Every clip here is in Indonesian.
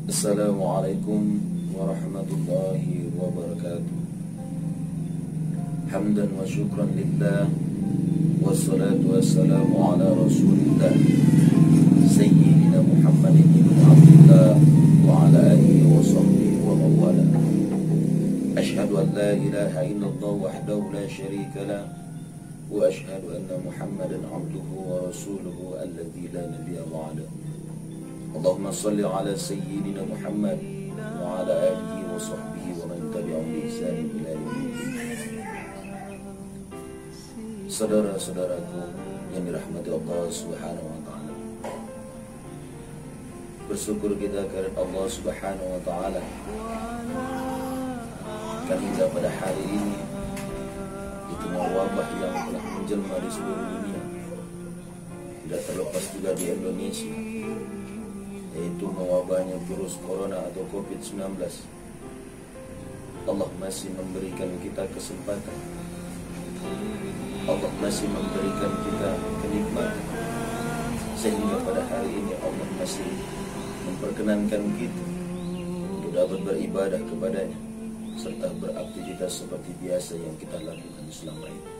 Assalamualaikum warahmatullahi wabarakatuh. Hamdan wa syukran lillah, wassalatu wassalamu ala rasulillah Sayyidina Muhammadin ibn Abdillah wa ala alihi wa sahbihi wa mawala. Ashhadu an la ilaha illallah wahdahu la syarika lah, wa ashhadu anna Muhammadan abduhu wa rasuluhu alladzi la nabiyya ba'dahu. Allahumma salli ala Sayyidina Muhammad wa ala alihi wa sahbihi wa man tabi'ahum bi ihsan ila yaumil. Saudara-saudaraku yang dirahmati Allah Subhanahu wa taala, bersyukur kita kepada Allah Subhanahu wa taala karena pada hari ini di tengah wabah yang telah menjelma di seluruh dunia, tidak terlepas juga di Indonesia, yaitu mewabahnya virus corona atau COVID-19. Allah masih memberikan kita kesempatan, Allah masih memberikan kita kenikmatan, sehingga pada hari ini Allah masih memperkenankan kita untuk dapat beribadah kepadanya serta beraktivitas seperti biasa yang kita lakukan selama ini.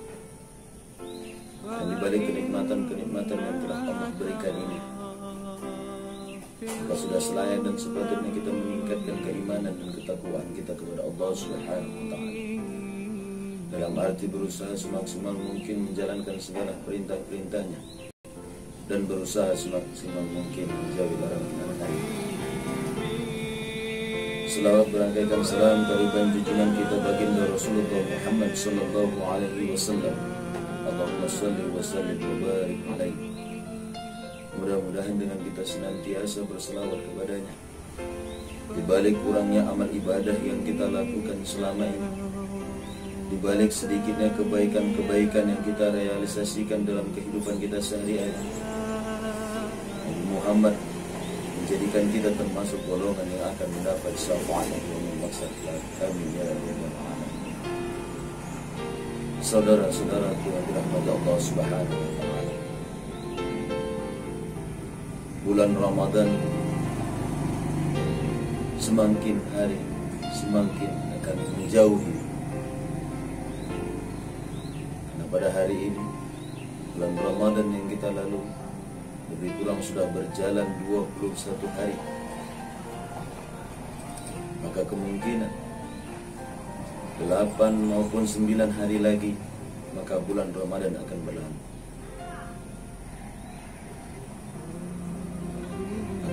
Dan dibalik kenikmatan-kenikmatan yang telah Allah berikan ini, maka sudah selayak dan sepatutnya kita meningkatkan keimanan dan ketakwaan kita kepada Allah Subhanahu wa taala, dalam arti berusaha semaksimal mungkin menjalankan segala perintah-perintahnya dan berusaha semaksimal mungkin menjauhi larangan-larangannya. Selawat berangkaikan salam kehadiran junjungan kita baginda Rasulullah Muhammad sallallahu alaihi wasallam. Allahumma shalli wa sallim wa barik alaihi. Mudah-mudahan dengan kita senantiasa berselawat kepadanya, di balik kurangnya amal ibadah yang kita lakukan selama ini, di balik sedikitnya kebaikan-kebaikan yang kita realisasikan dalam kehidupan kita sehari-hari, Nabi Muhammad menjadikan kita termasuk golongan yang akan mendapat syafaatnya yang memaksakan kami ya Rabbal Alamin. Saudara-saudaraku yang dirahmati Allah Subhanahu wa taala, bulan Ramadan semakin hari semakin akan menjauhi. Karena pada hari ini bulan Ramadan yang kita lalui lebih kurang sudah berjalan 21 hari. Maka kemungkinan 8 maupun 9 hari lagi maka bulan Ramadan akan berlalu.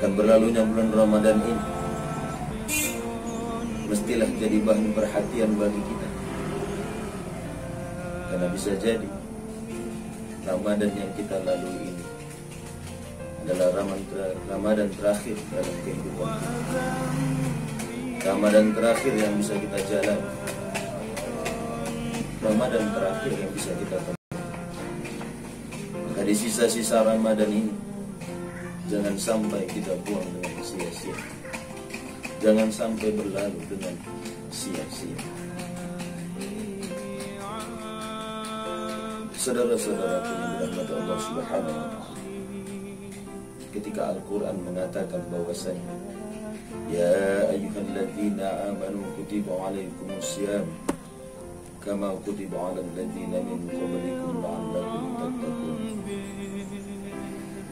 Akan berlalunya bulan Ramadan ini mestilah jadi bahan perhatian bagi kita, karena bisa jadi Ramadan yang kita lalui ini adalah Ramadan terakhir dalam kehidupan kita, Ramadan terakhir yang bisa kita jalani, Ramadan terakhir yang bisa kita temui. Maka di sisa-sisa Ramadan ini jangan sampai kita buang dengan sia-sia, jangan sampai berlalu dengan sia-sia. Saudara-saudaraku yang dirahmati Allah Subhanahu wa taala, ketika Al-Quran mengatakan bahwasanya ya ayyuhalladzina amanu kutiba alaikumusiyam kama kutiba alal ladzina min qablikum la'allakum tattaqun.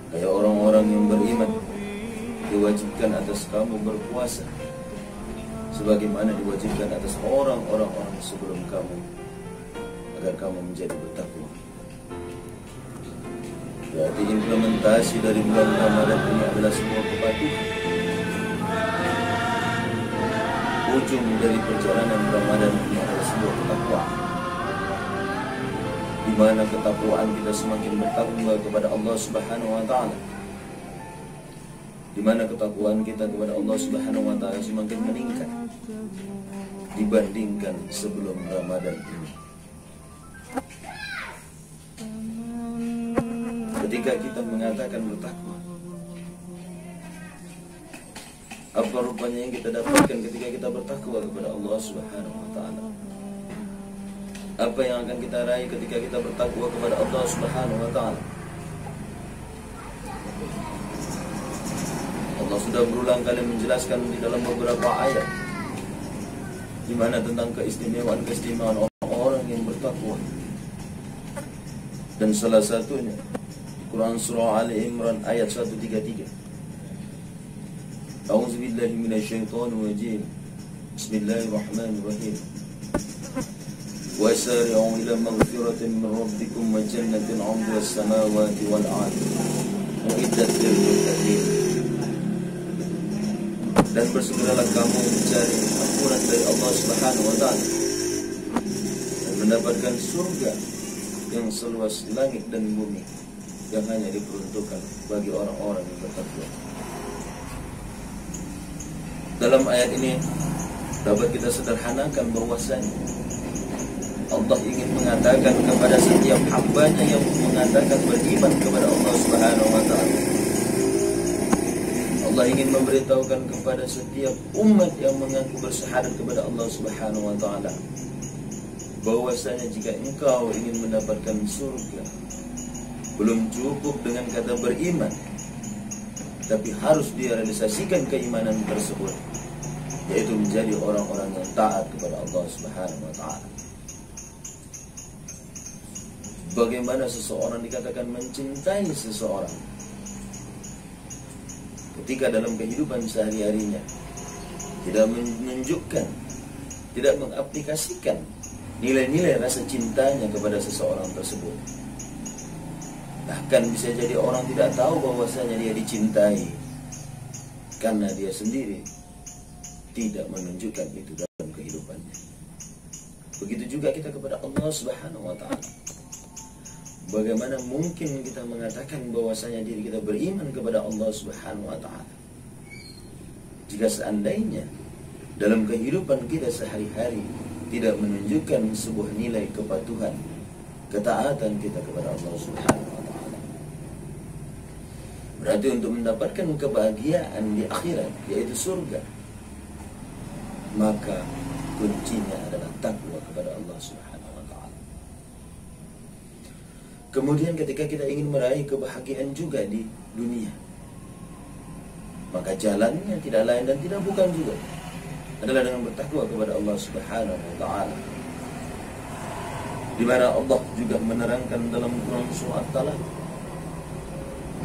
Hai orang-orang yang beriman, diwajibkan atas kamu berpuasa sebagaimana diwajibkan atas orang-orang sebelum kamu, agar kamu menjadi bertakwa. Berarti implementasi dari bulan Ramadan ini adalah sebuah kepatuhan. Ujung dari perjalanan Ramadan ini adalah sebuah ketakwaan, di mana ketakwaan kita semakin bertakwa kepada Allah Subhanahu wa taala, di mana ketakwaan kita kepada Allah Subhanahu wa taala semakin meningkat dibandingkan sebelum Ramadan ini. Ketika kita mengatakan bertakwa, apa rupanya yang kita dapatkan ketika kita bertakwa kepada Allah Subhanahu wa taala? Apa yang akan kita raih ketika kita bertakwa kepada Allah Subhanahu wa taala? Allah sudah berulang kali menjelaskan di dalam beberapa ayat di mana tentang keistimewaan orang-orang yang bertakwa. Dan salah satunya Quran surah Ali Imran ayat 133. A'udzubillahi minasyaitonir rajim. Bismillahirrahmanirrahim. Wasari'u ila maghfiratin min rabbikum wa jannatin 'arduha as-samawati wal ardu uiddat lil muttaqin. Dan bersegeralah kamu mencari ampunan dari Allah Subhanahu wa taala dan mendapatkan surga yang seluas langit dan bumi yang hanya diperuntukkan bagi orang-orang yang bertakwa. Dalam ayat ini dapat kita sederhanakan bahwasanya Allah ingin mengatakan kepada setiap hambanya yang mengatakan beriman kepada Allah Subhanahu wa taala. Allah ingin memberitahukan kepada setiap umat yang mengaku bersyahadat kepada Allah Subhanahu wa taala bahwasanya jika engkau ingin mendapatkan surga, belum cukup dengan kata beriman, tapi harus direalisasikan keimanan tersebut, yaitu menjadi orang-orang yang taat kepada Allah Subhanahu wa taala. Bagaimana seseorang dikatakan mencintai seseorang ketika dalam kehidupan sehari-harinya tidak menunjukkan, tidak mengaplikasikan nilai-nilai rasa cintanya kepada seseorang tersebut. Bahkan bisa jadi orang tidak tahu bahwasanya dia dicintai karena dia sendiri tidak menunjukkan itu dalam kehidupannya. Begitu juga kita kepada Allah Subhanahu wa taala. Bagaimana mungkin kita mengatakan bahwasanya diri kita beriman kepada Allah Subhanahu wa taala jika seandainya dalam kehidupan kita sehari-hari tidak menunjukkan sebuah nilai kepatuhan, ketaatan kita kepada Allah Subhanahu wa taala. Berarti untuk mendapatkan kebahagiaan di akhirat, yaitu surga, maka kuncinya adalah takwa kepada Allah Subhanahu wa taala. Kemudian ketika kita ingin meraih kebahagiaan juga di dunia, maka jalannya tidak lain dan tidak bukan juga adalah dengan bertakwa kepada Allah Subhanahu wa taala. Di mana Allah juga menerangkan dalam Quran surah At-Talaq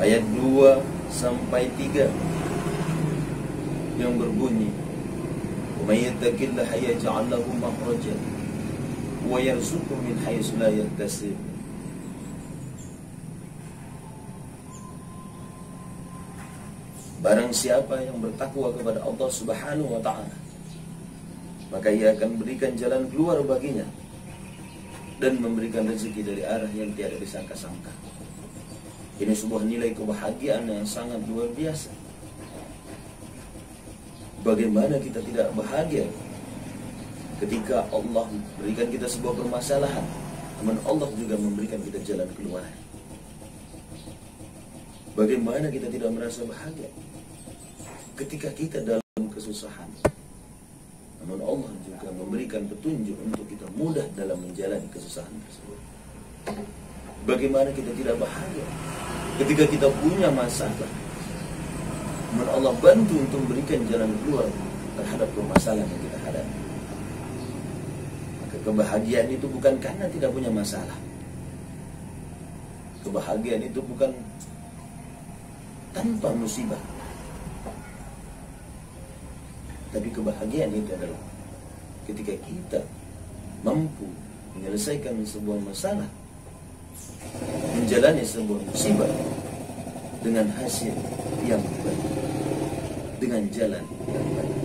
ayat 2 sampai 3 yang berbunyi, "Wa may yattaqillaha yaj'al lahu makhrajan wa yarzuqhu min haitsu la yahtasib." Barang siapa yang bertakwa kepada Allah Subhanahu wa taala, maka ia akan berikan jalan keluar baginya dan memberikan rezeki dari arah yang tiada disangka-sangka. Ini sebuah nilai kebahagiaan yang sangat luar biasa. Bagaimana kita tidak bahagia ketika Allah berikan kita sebuah permasalahan, namun Allah juga memberikan kita jalan keluar. Bagaimana kita tidak merasa bahagia ketika kita dalam kesusahan, namun Allah juga memberikan petunjuk untuk kita mudah dalam menjalani kesusahan tersebut. Bagaimana kita tidak bahagia ketika kita punya masalah, namun Allah bantu untuk memberikan jalan keluar terhadap permasalahan yang kita hadapi. Maka kebahagiaan itu bukan karena tidak punya masalah. Kebahagiaan itu bukan tanpa musibah, tapi kebahagiaan itu adalah ketika kita mampu menyelesaikan sebuah masalah, menjalani sebuah musibah dengan hasil yang baik, dengan jalan yang baik.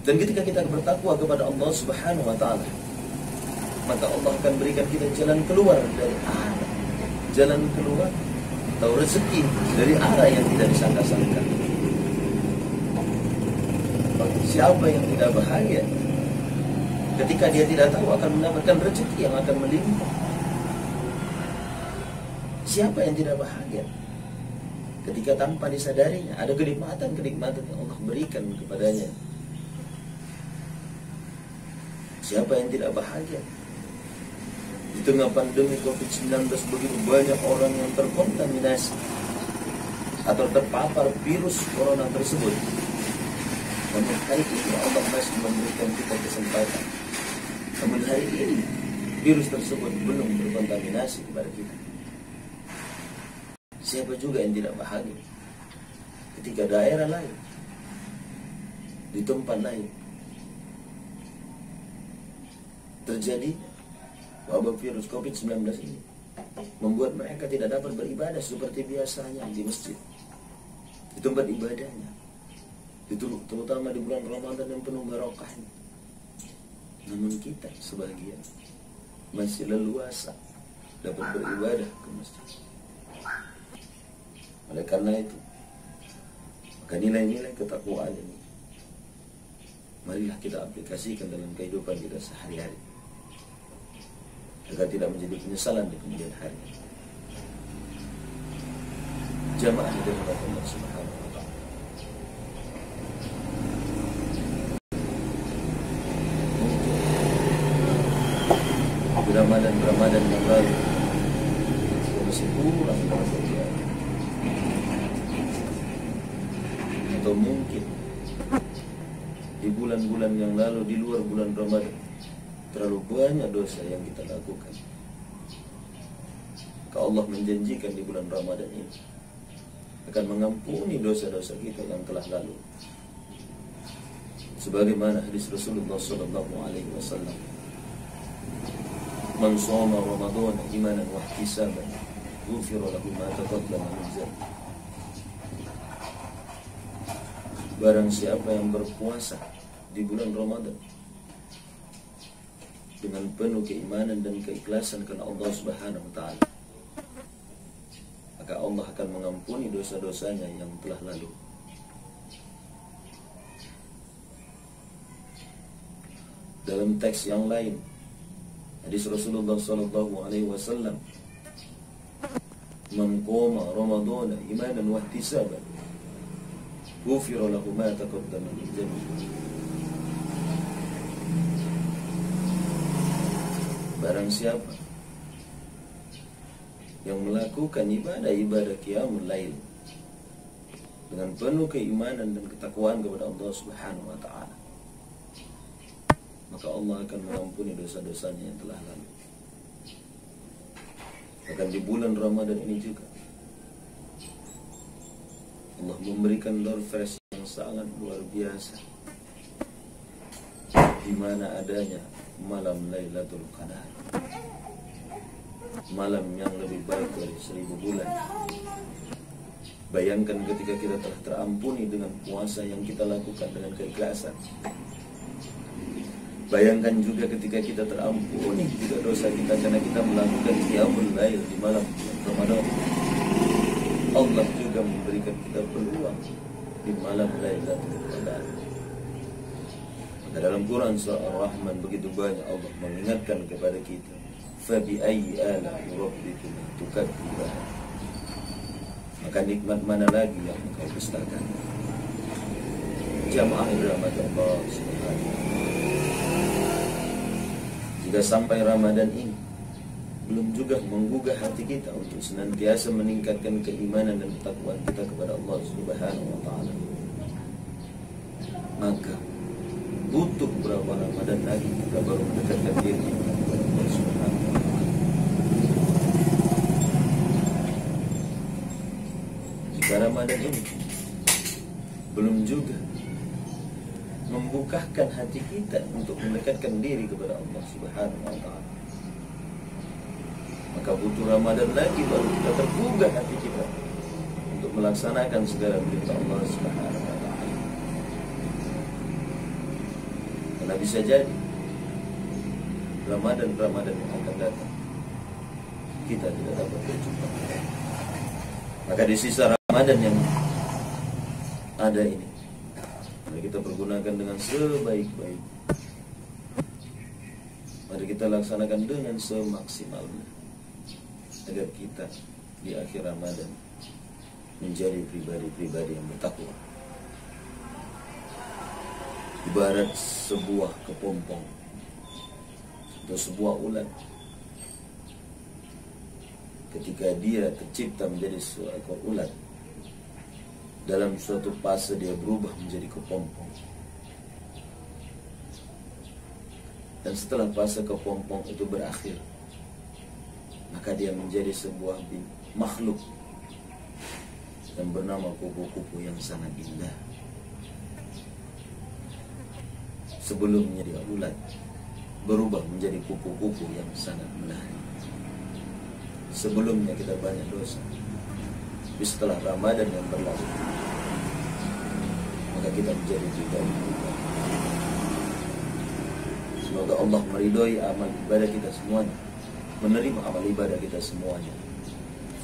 Dan ketika kita bertakwa kepada Allah Subhanahu wa taala, maka Allah akan berikan kita jalan keluar dari arah, jalan keluar atau rezeki dari arah yang tidak disangka-sangka. Siapa yang tidak bahagia ketika dia tidak tahu akan mendapatkan rezeki yang akan melimpah? Siapa yang tidak bahagia ketika tanpa disadarinya ada kenikmatan-kenikmatan yang Allah berikan kepadanya? Siapa yang tidak bahagia di tengah pandemi COVID-19 begitu banyak orang yang terkontaminasi, atau terpapar virus corona tersebut. Namun hari ini Allah masih memberikan kita kesempatan. Namun hari ini virus tersebut belum berkontaminasi kepada kita. Siapa juga yang tidak bahagia ketika daerah lain, di tempat lain terjadi wabah virus COVID-19 ini, membuat mereka tidak dapat beribadah seperti biasanya di masjid, di tempat ibadahnya, terutama di bulan Ramadan yang penuh barokahnya. Namun kita sebagian masih leluasa dapat beribadah ke masjid. Oleh karena itu, maka nilai-nilai ketakwaan ini marilah kita aplikasikan dalam kehidupan kita sehari-hari, agar tidak menjadi penyesalan di kemudian hari. Jamaah yang dirahmati Allah Subhanahu wa Ta'ala, di Ramadan yang lalu masih kurang dalam kegiatan, atau mungkin di bulan-bulan yang lalu di luar bulan Ramadan terlalu banyak dosa yang kita lakukan. Maka Allah menjanjikan di bulan Ramadan ini akan mengampuni dosa-dosa kita yang telah lalu. Sebagaimana hadis Rasulullah SAW, "Man shoma Ramadan imanan wa ihtisaban, ghufira lahu ma taqaddama min dhanbi." Barang siapa yang berpuasa di bulan Ramadan dengan penuh keimanan dan keikhlasan karena Allah Subhanahu wa Ta'ala, maka Allah akan mengampuni dosa-dosanya yang telah lalu. Dalam teks yang lain, hadis Rasulullah SAW, "Man qoma Ramadhana imanan wa ihtisaban, ghufira lahu ma taqaddama min dhanbi." Barang siapa yang melakukan ibadah qiyamul lail dengan penuh keimanan dan ketakwaan kepada Allah Subhanahu wa Ta'ala, maka Allah akan mengampuni dosa-dosanya yang telah lalu. Bahkan di bulan Ramadan ini juga Allah memberikan door fresh yang sangat luar biasa, di mana adanya malam Lailatul Qadar, malam yang lebih baik dari 1000 bulan. Bayangkan ketika kita telah terampuni dengan puasa yang kita lakukan dengan keikhlasan. Bayangkan juga ketika kita terampuni juga dosa kita karena kita melakukan qiyamul lail di malam Ramadan. Allah juga memberikan kita peluang di malam Lailatul Qadar. Maka dalam Quran surah Ar-Rahman begitu banyak Allah mengingatkan kepada kita, "Fabi ayyi ala'i rabbikum tukadziban." Maka nikmat mana lagi yang engkau dustakan? Jamaah dirahmati Allah Subhanahu wa Ta'ala, jika sampai Ramadan ini belum juga menggugah hati kita untuk senantiasa meningkatkan keimanan dan ketakwaan kita kepada Allah Subhanahu wa Ta'ala, maka butuh berapa Ramadan lagi kita baru mendekatkan diri kepada Allah Subhanahu wa Ta'ala. Jika Ramadan ini belum juga membukakan hati kita untuk mendekatkan diri kepada Allah Subhanahu wa Ta'ala, maka butuh Ramadan lagi baru kita tergugah hati kita untuk melaksanakan segala perintah Allah Subhanahu wa Ta'ala. Karena bisa jadi Ramadan yang akan datang kita tidak dapat berjumpa. Maka di sisa Ramadan yang ada ini, mari kita pergunakan dengan sebaik-baik. Mari kita laksanakan dengan semaksimalnya, agar kita di akhir Ramadan menjadi pribadi-pribadi yang bertakwa. Ibarat sebuah kepompong atau sebuah ulat, ketika dia tercipta menjadi seekor ulat, dalam suatu fase dia berubah menjadi kepompong. Dan setelah fase kepompong itu berakhir, maka dia menjadi sebuah makhluk yang bernama kupu-kupu yang sangat indah. Sebelumnya dia ulat, berubah menjadi kupu-kupu yang sangat menarik. Sebelumnya kita banyak dosa, tapi setelah Ramadan yang berlalu, maka kita menjadi pribadi. Semoga Allah meridhoi amal ibadah kita semuanya, menerima amal ibadah kita semuanya,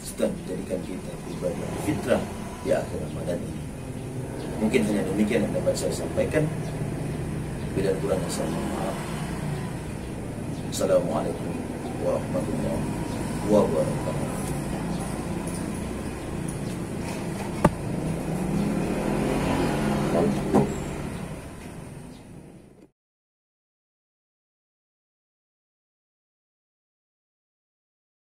serta menjadikan kita pribadi yang fitrah di akhir Ramadan ini. Mungkin hanya demikian yang dapat saya sampaikan. Bila kurangnya saya mohon maaf. Assalamualaikum warahmatullahi wabarakatuh.